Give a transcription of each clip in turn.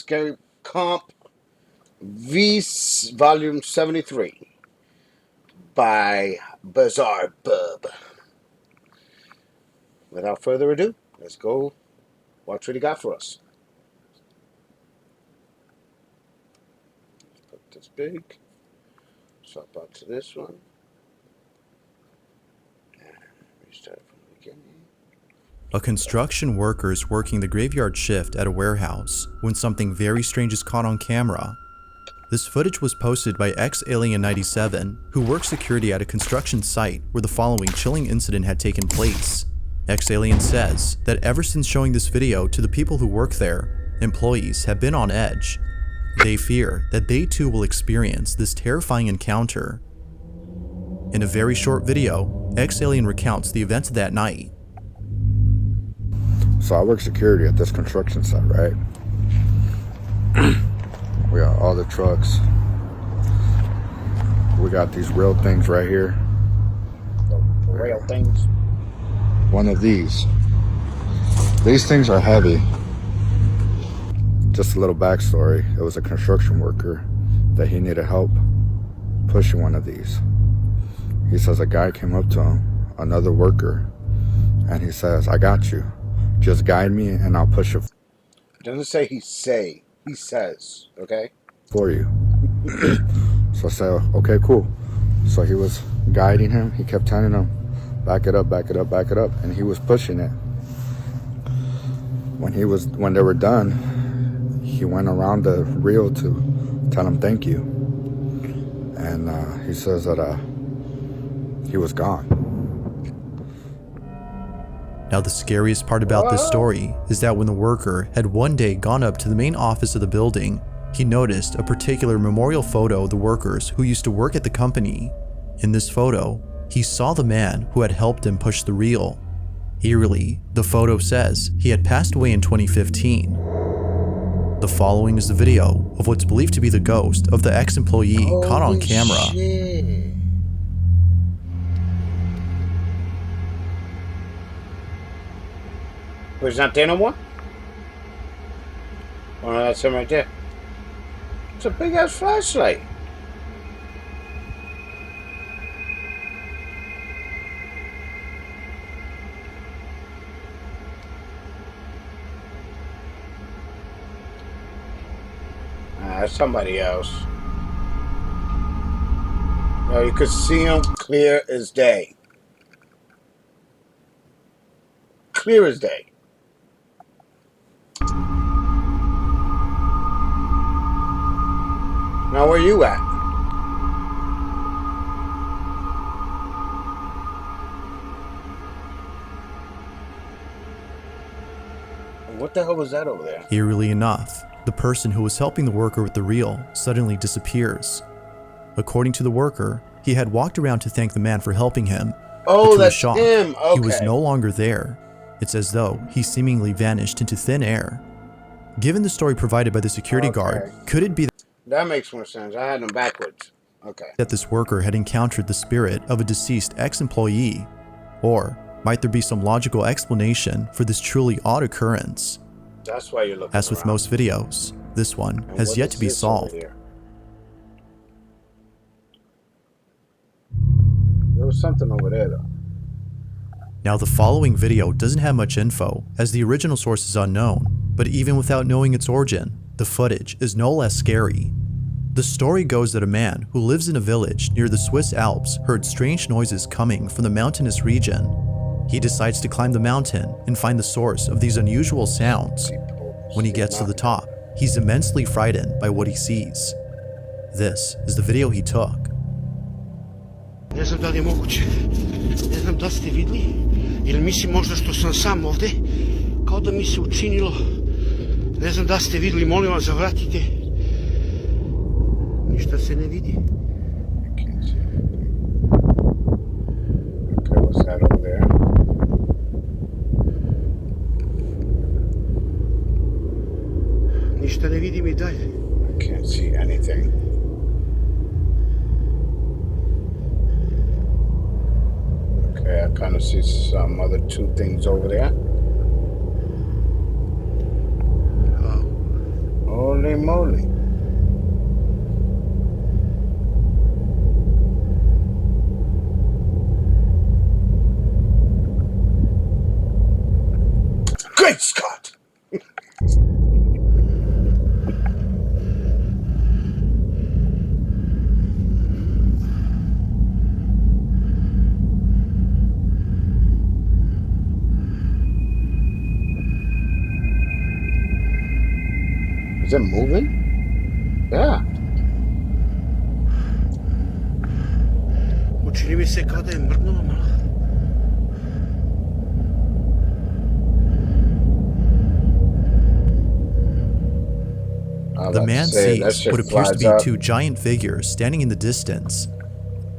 Scary Comp V Volume 73 by Bizarre Bub. Without further ado, let's go watch what he got for us. Put this big. Swap out to this one. And restart from the beginning. A construction worker is working the graveyard shift at a warehouse when something very strange is caught on camera. This footage was posted by X-Alien97, who works security at a construction site where the following chilling incident had taken place. X-Alien says that ever since showing this video to the people who work there, employees have been on edge. They fear that they too will experience this terrifying encounter. In a very short video, X-Alien recounts the events of that night. So I work security at this construction site, right? We got all the trucks. We got these rail things right here. Rail things. One of these. These things are heavy. Just a little backstory. It was a construction worker that he needed help pushing one of these. He says a guy came up to him, another worker, and he says, "I got you. Just guide me and I'll push it." It doesn't say he says, okay? For you. So I said, okay, cool. So he was guiding him. He kept telling him, back it up, back it up, back it up. And he was pushing it. When they were done, he went around the reel to tell him thank you. And he says that he was gone. Now the scariest part about this story is that when the worker had one day gone up to the main office of the building, he noticed a particular memorial photo of the workers who used to work at the company. In this photo, he saw the man who had helped him push the reel. Eerily, the photo says he had passed away in 2015. The following is the video of what's believed to be the ghost of the ex-employee caught on camera. Shit. But he's not there no more? Oh no, that's him right there. It's a big ass flashlight. That's somebody else. No, you could see him clear as day. Clear as day. Now where you at? What the hell was that over there? Eerily enough, the person who was helping the worker with the reel suddenly disappears. According to the worker, he had walked around to thank the man for helping him. Oh, but to his that's shock, him. Okay. He was no longer there. It's as though he seemingly vanished into thin air. Given the story provided by the security guard, could it be that makes more sense. I had them backwards. Okay. that this worker had encountered the spirit of a deceased ex-employee? Or might there be some logical explanation for this truly odd occurrence? That's why you're looking As with around. most videos, this one And has what yet is to be this over solved. here? There was something over there though. Now the following video doesn't have much info, as the original source is unknown, but even without knowing its origin, the footage is no less scary. The story goes that a man who lives in a village near the Swiss Alps heard strange noises coming from the mountainous region. He decides to climb the mountain and find the source of these unusual sounds. When he gets to the top, he's immensely frightened by what he sees. This is the video he took. Ne znam da li je moguće, ne znam da ste vidli, ili mislim možda što sam sam ovde, kao da mi se učinilo, ne znam da ste vidli, molim vas zavratite, ništa se ne vidi. Okay, what's that over there? Ništa ne vidim I dalje. I can't see anything. Okay, I kind of see some other two things over there. Wow. Holy Holy moly. Great Scott! Is it moving? Yeah. Učini mi se kao da je mrdnulo malo. The man sees what appears to be two giant figures standing in the distance.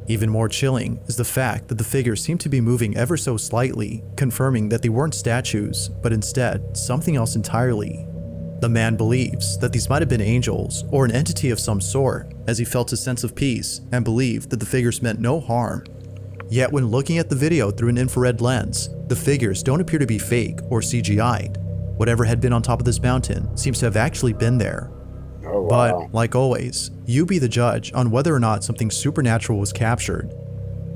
Even more chilling is the fact that the figures seem to be moving ever so slightly, confirming that they weren't statues, but instead something else entirely. The man believes that these might have been angels or an entity of some sort, as he felt a sense of peace and believed that the figures meant no harm. Yet when looking at the video through an infrared lens, the figures don't appear to be fake or CGI'd. Whatever had been on top of this mountain seems to have actually been there. Oh, wow. But, like always, you be the judge on whether or not something supernatural was captured.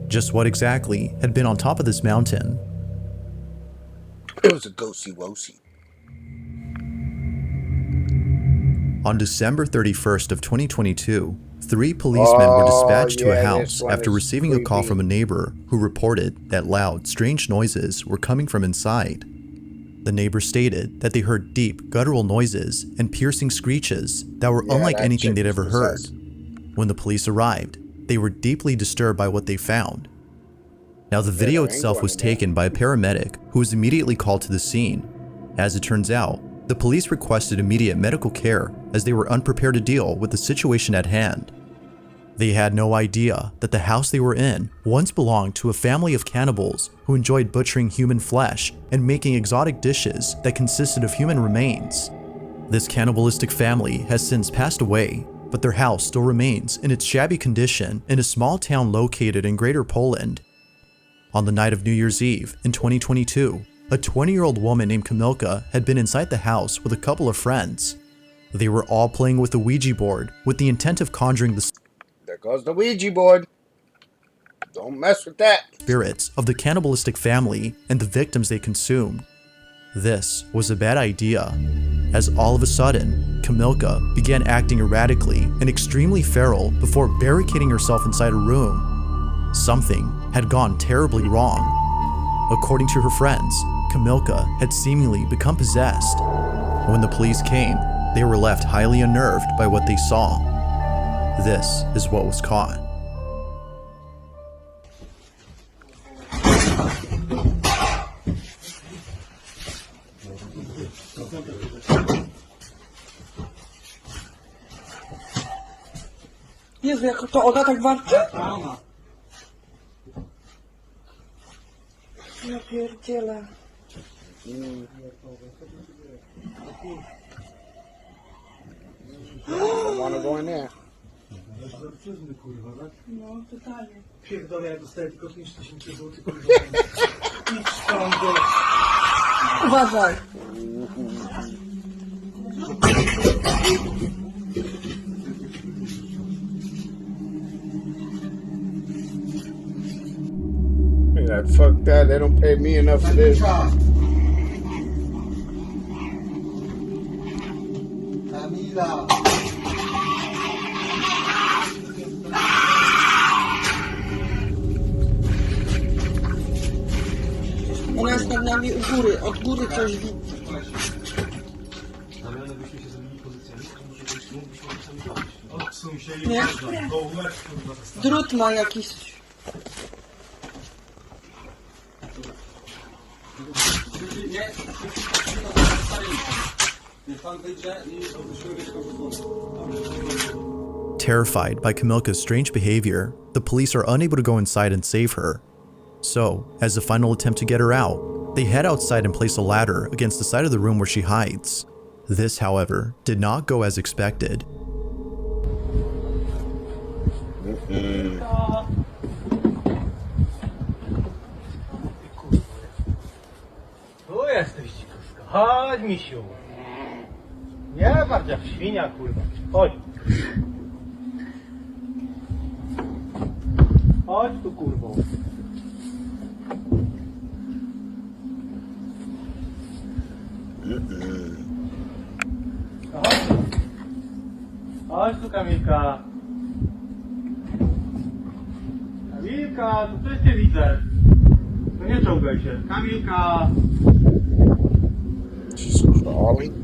Just what exactly had been on top of this mountain? It was a ghosty-wosty. On December 31st of 2022, 3 policemen were dispatched to a house after receiving a call from a neighbor who reported that loud, strange noises were coming from inside. The neighbor stated that they heard deep, guttural noises and piercing screeches that were unlike anything they'd ever heard. When the police arrived, they were deeply disturbed by what they found. Now, the video itself was taken by a paramedic who was immediately called to the scene. As it turns out, the police requested immediate medical care as they were unprepared to deal with the situation at hand. They had no idea that the house they were in once belonged to a family of cannibals who enjoyed butchering human flesh and making exotic dishes that consisted of human remains. This cannibalistic family has since passed away, but their house still remains in its shabby condition in a small town located in Greater Poland. On the night of New Year's Eve in 2022, a 20-year-old woman named Kamilka had been inside the house with a couple of friends. They were all playing with the Ouija board with the intent of conjuring the There goes the Ouija board. Don't mess with that. spirits of the cannibalistic family and the victims they consumed. This was a bad idea, as all of a sudden, Kamilka began acting erratically and extremely feral before barricading herself inside a room. Something had gone terribly wrong. According to her friends, Kamilka had seemingly become possessed. When the police came, they were left highly unnerved by what they saw. This is what was caught. Jezu, jak to ona tak warczy? Ja pierdzielę. Don't want to go in there. No, totalnie. Pierdolę, ja dostaję tylko 5000 zł, kurwa. Idź tam do... Uważaj. Yeah, fuck that. They don't pay me enough for this. Kamila! Ona jest nad nami u góry, od góry coś widzi. Odsuń się i Nie? Drut ma jakiś. Terrified by Kamilka's strange behavior, the police are unable to go inside and save her. So, as a final attempt to get her out, they head outside and place a ladder against the side of the room where she hides. This, however, did not go as expected. Tu jesteś, dzikuska. Chodź, misiu. Nie bardziej jak świnia, kurwa. Chodź. Chodź tu, kurwo. No chodź tu. Chodź tu, Kamilka. Kamilka, to coś cię widzę. No nie czołgaj się. Kamilka. She's crawling.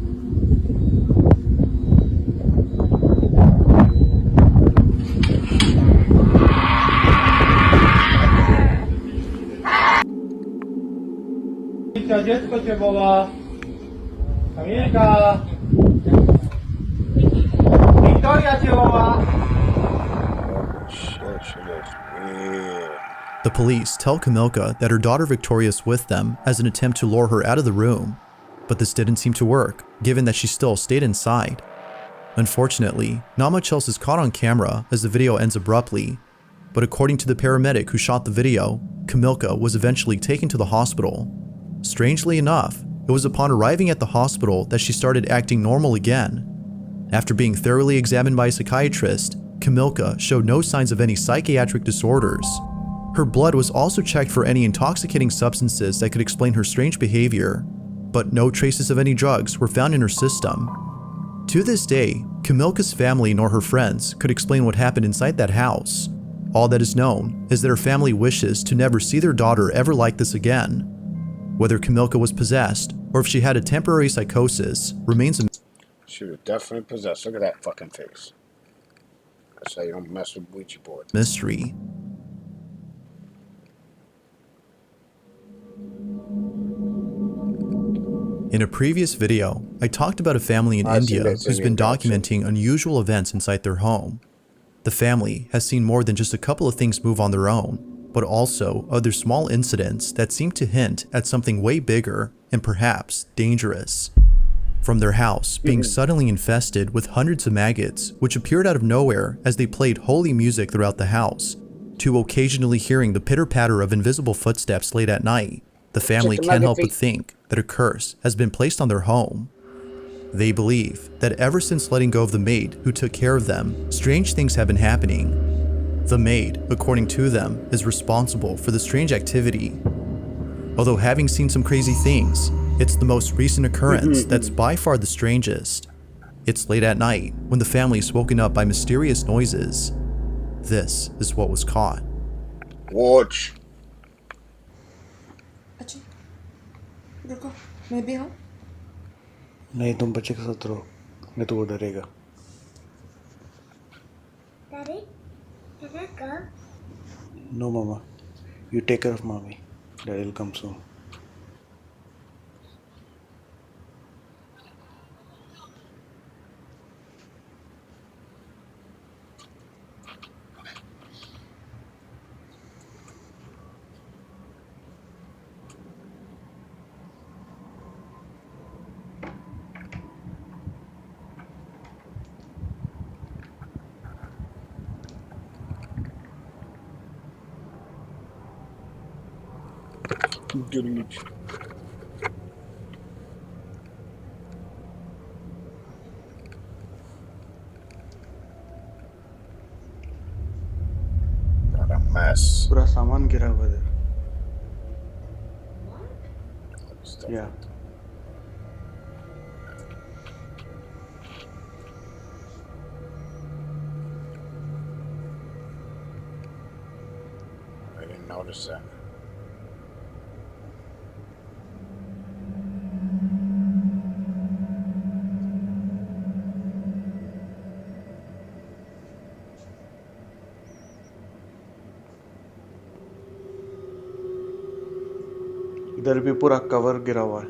Kamilka, dziecko cię woła. Kamilka. Wiktoria cię woła. Shit, she looks weird. The police tell Kamilka that her daughter Victoria is with them as an attempt to lure her out of the room, but this didn't seem to work, given that she still stayed inside. Unfortunately, not much else is caught on camera as the video ends abruptly, but according to the paramedic who shot the video, Kamilka was eventually taken to the hospital. Strangely enough, it was upon arriving at the hospital that she started acting normal again. After being thoroughly examined by a psychiatrist, Kamilka showed no signs of any psychiatric disorders. Her blood was also checked for any intoxicating substances that could explain her strange behavior, but no traces of any drugs were found in her system. To this day, Kamilka's family nor her friends could explain what happened inside that house. All that is known is that her family wishes to never see their daughter ever like this again. Whether Kamilka was possessed or if she had a temporary psychosis remains a She was definitely possessed. Look at that fucking face. That's how you don't mess with Ouija board. mystery. In a previous video, I talked about a family in I see India that, who's been gotcha. documenting unusual events inside their home. The family has seen more than just a couple of things move on their own, but also other small incidents that seem to hint at something way bigger and perhaps dangerous. From their house being suddenly infested with hundreds of maggots which appeared out of nowhere as they played holy music throughout the house, to occasionally hearing the pitter-patter of invisible footsteps late at night, the family Check the can't maggot help but feet. think that a curse has been placed on their home. They believe that ever since letting go of the maid who took care of them, strange things have been happening. The maid, according to them, is responsible for the strange activity. Although having seen some crazy things, it's the most recent occurrence that's by far the strangest. It's late at night when the family is woken up by mysterious noises. This is what was caught. Watch. अच्छा रुको मैं भी हूँ नहीं तुम बच्चे के साथ रहो नहीं तो वो डरेगा Daddy, can I go? No मामा यू टेक केयर ऑफ मामी daddy will come soon Dude. What a mess. पूरा सामान गिरा हुआ है या I didn't notice that. इधर भी पूरा कवर गिरा हुआ है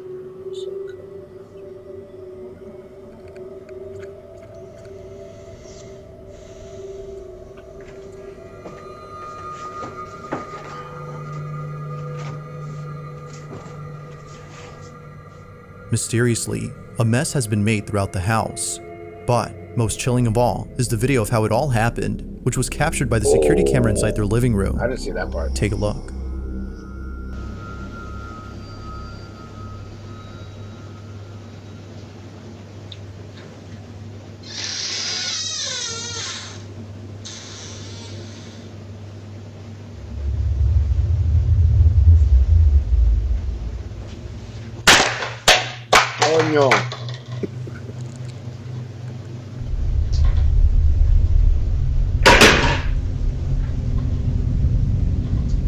Mysteriously, a mess has been made throughout the house. But most chilling of all is the video of how it all happened, which was captured by the security camera inside their living room. I didn't see that part. Take a look. coño.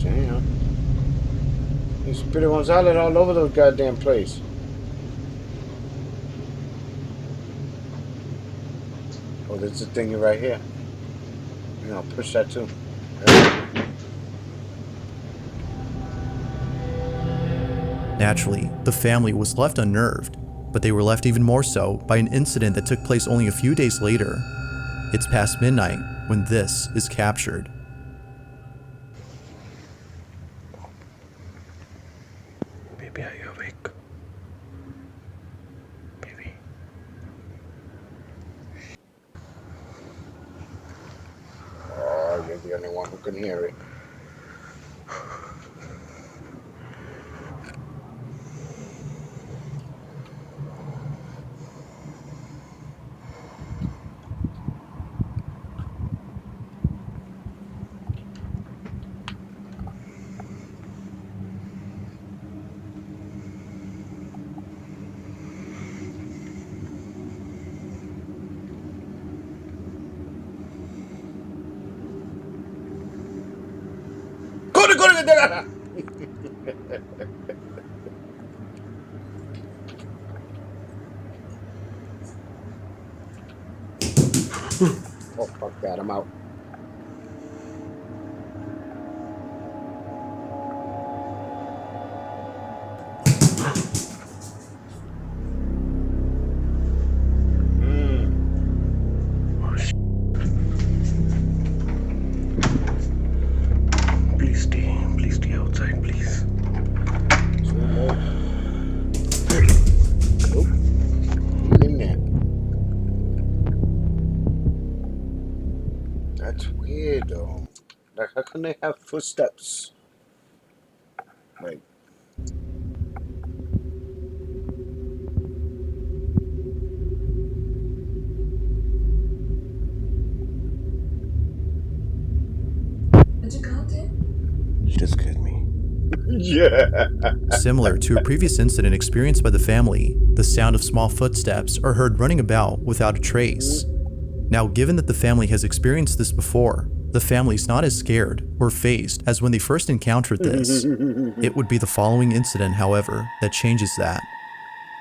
Damn. There's Peter Gonzalez all over those goddamn place. Oh, there's a thing right here. You know, push that too. Naturally, the family was left unnerved, but they were left even more so by an incident that took place only a few days later. It's past midnight when this is captured. Baby, are you awake? Baby. Oh, you're the only one who can hear it. Corre. Oh, fuck that. I'm out. Please stay outside, please. Nope. In there. That's weird, though. Like, how can they have footsteps? Like, She just scared me. yeah. Similar to a previous incident experienced by the family, the sound of small footsteps are heard running about without a trace. Now, given that the family has experienced this before, the family's not as scared or phased as when they first encountered this. It would be the following incident, however, that changes that.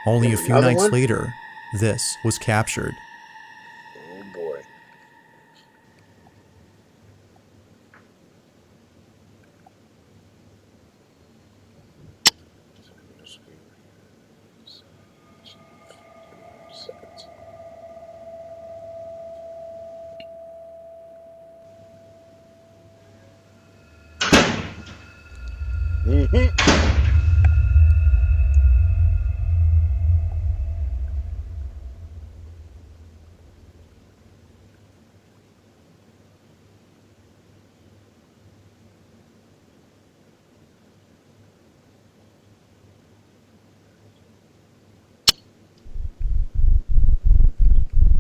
Only a few Another nights one? later, this was captured. Oh, boy.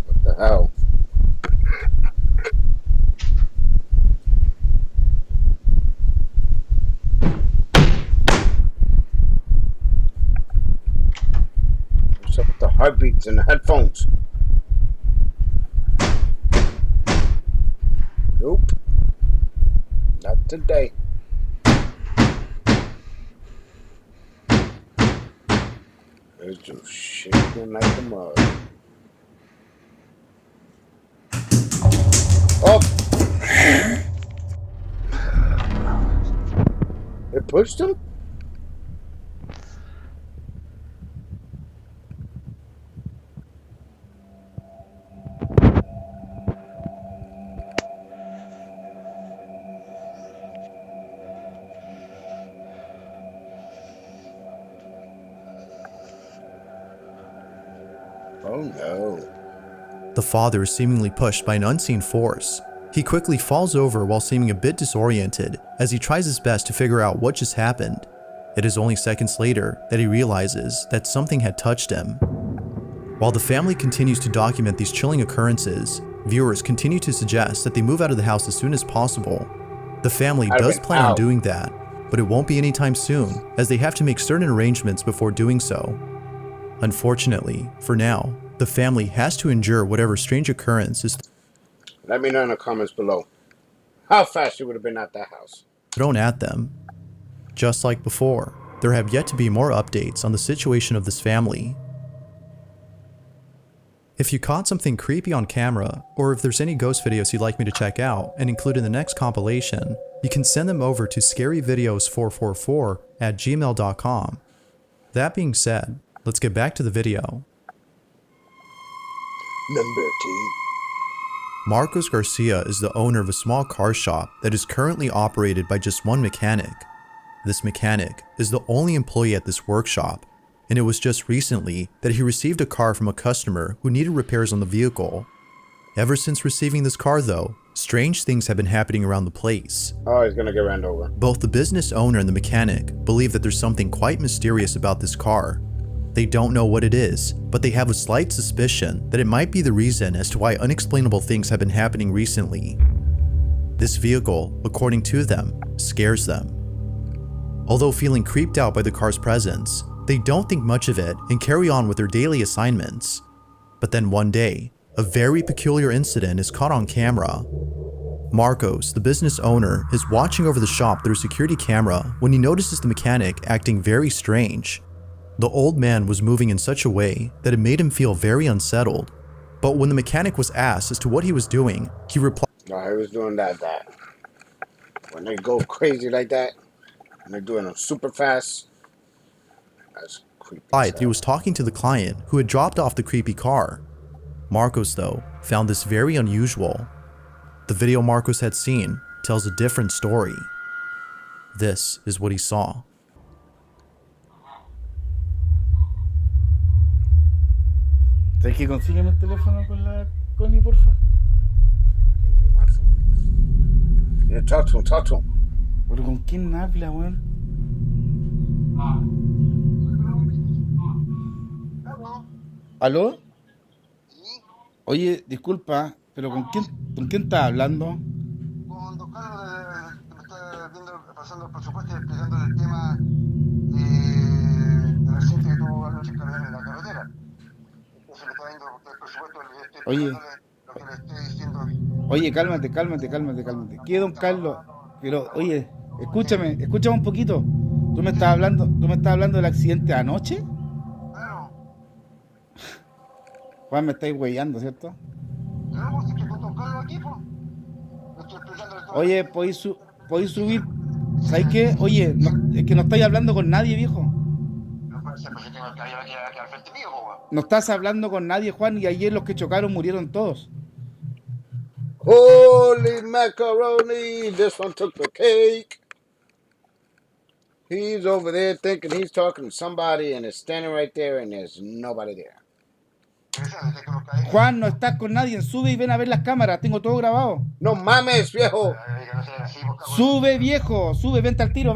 What the hell? What's up with the heartbeats and the headphones? Nope. Not today. It's just shaking like a mug. Oh! It pushed him? Oh no. The father is seemingly pushed by an unseen force. He quickly falls over while seeming a bit disoriented as he tries his best to figure out what just happened. It is only seconds later that he realizes that something had touched him. While the family continues to document these chilling occurrences, viewers continue to suggest that they move out of the house as soon as possible. The family I've does been plan on out. doing that, but it won't be anytime soon as they have to make certain arrangements before doing so. Unfortunately, for now, the family has to endure whatever strange occurrence is Let me know in the comments below how fast you would have been at that house. thrown at them. Just like before, there have yet to be more updates on the situation of this family. If you caught something creepy on camera, or if there's any ghost videos you'd like me to check out and include in the next compilation, you can send them over to scaryvideos444@gmail.com. That being said, let's get back to the video. Number 2. Marcos Garcia is the owner of a small car shop that is currently operated by just one mechanic. This mechanic is the only employee at this workshop, and it was just recently that he received a car from a customer who needed repairs on the vehicle. Ever since receiving this car though, strange things have been happening around the place. Oh, he's gonna get ran over. Both the business owner and the mechanic believe that there's something quite mysterious about this car. They don't know what it is, but they have a slight suspicion that it might be the reason as to why unexplainable things have been happening recently. This vehicle, according to them, scares them. Although feeling creeped out by the car's presence, they don't think much of it and carry on with their daily assignments. But then one day, a very peculiar incident is caught on camera. Marcos, the business owner, is watching over the shop through a security camera when he notices the mechanic acting very strange. The old man was moving in such a way that it made him feel very unsettled. But when the mechanic was asked as to what he was doing, he replied No, he was doing that. When they go crazy like that, and they're doing them super fast, that's creepy. that he was talking to the client who had dropped off the creepy car. Marcos, though, found this very unusual. The video Marcos had seen tells a different story. This is what he saw. ¿Sabes que consígueme el teléfono con la Connie, porfa? Yeah, talk to him. ¿Pero con quién habla, weón? ¿Aló? Oye, disculpa, pero ¿con quién estás hablando? Con don Carlos, que me está pasando el presupuesto y explicándole el tema del accidente que tuvo anoche en la carretera. Entonces le está dando el presupuesto, le estoy explicándole lo que le estoy diciendo. Oye, cálmate. ¿Qué, don Carlos? Pero, oye, escúchame un poquito. ¿Tú me estás hablando del accidente de anoche? Claro. Juan, me estáis huellando, ¿cierto? Claro, pues estoy con don Carlos aquí, pues. Le estoy explicándole todo. Oye, podéis subir. ¿Sabes qué? Oye, es que no estáis hablando con nadie, viejo. No puede ser, porque tengo el caballero aquí al frente mío, pues, weón. No estás hablando con nadie, Juan, y ayer los que chocaron murieron todos. Holy macaroni! This one took the cake. He's over there thinking he's talking to somebody and is standing right there and there's nobody there. Juan, no estás con nadie. Sube y ven a ver las cámaras. Tengo todo grabado. No mames, viejo. Sube, viejo. Sube, vente al tiro.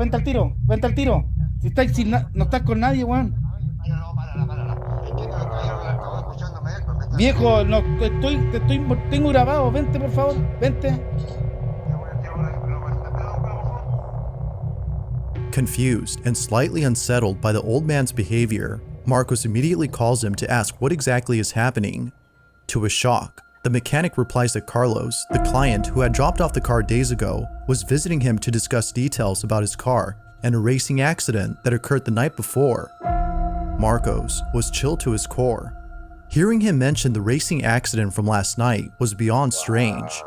Si no estás con nadie, Juan. Viejo, no tengo grabado. Vente, por favor. Vente. Confused and slightly unsettled by the old man's behavior, Marcos immediately calls him to ask what exactly is happening. To his shock, the mechanic replies that Carlos, the client who had dropped off the car days ago, was visiting him to discuss details about his car and a racing accident that occurred the night before. Marcos was chilled to his core. Hearing him mention the racing accident from last night was beyond strange.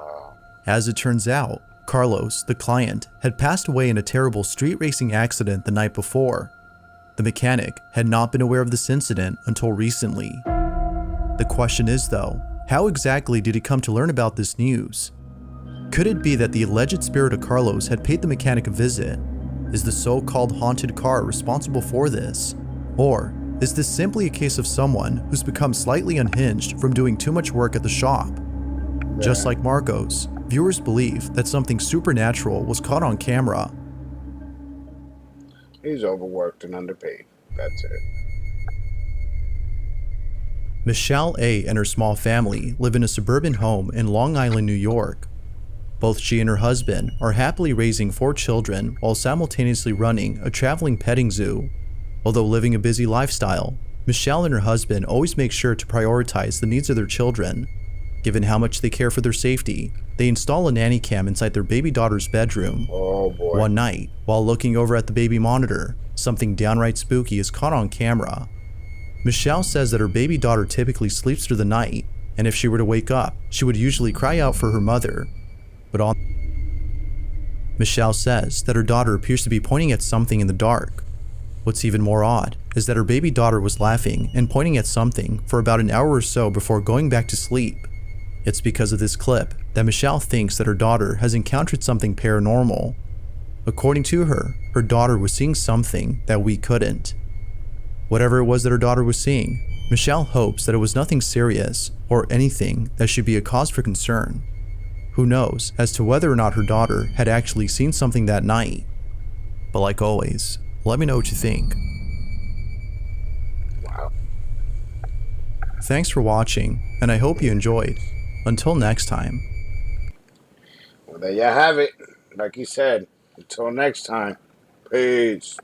As it turns out, Carlos, the client, had passed away in a terrible street racing accident the night before. The mechanic had not been aware of this incident until recently. The question is though, how exactly did he come to learn about this news? Could it be that the alleged spirit of Carlos had paid the mechanic a visit? Is the so-called haunted car responsible for this? Or is this simply a case of someone who's become slightly unhinged from doing too much work at the shop? Just like Marcos, viewers believe that something supernatural was caught on camera. He's overworked and underpaid. That's it. Michelle A. and her small family live in a suburban home in Long Island, New York. Both she and her husband are happily raising 4 children while simultaneously running a traveling petting zoo. Although living a busy lifestyle, Michelle and her husband always make sure to prioritize the needs of their children. Given how much they care for their safety, they install a nanny cam inside their baby daughter's bedroom. Oh boy. One night, while looking over at the baby monitor, something downright spooky is caught on camera. Michelle says that her baby daughter typically sleeps through the night, and if she were to wake up, she would usually cry out for her mother. But Michelle says that her daughter appears to be pointing at something in the dark. What's even more odd is that her baby daughter was laughing and pointing at something for about an hour or so before going back to sleep. It's because of this clip that Michelle thinks that her daughter has encountered something paranormal. According to her, her daughter was seeing something that we couldn't. Whatever it was that her daughter was seeing, Michelle hopes that it was nothing serious or anything that should be a cause for concern. Who knows as to whether or not her daughter had actually seen something that night. But like always, let me know what you think. Wow. Thanks for watching, and I hope you enjoyed. Until next time. Well, there you have it. Like he said, until next time. Peace.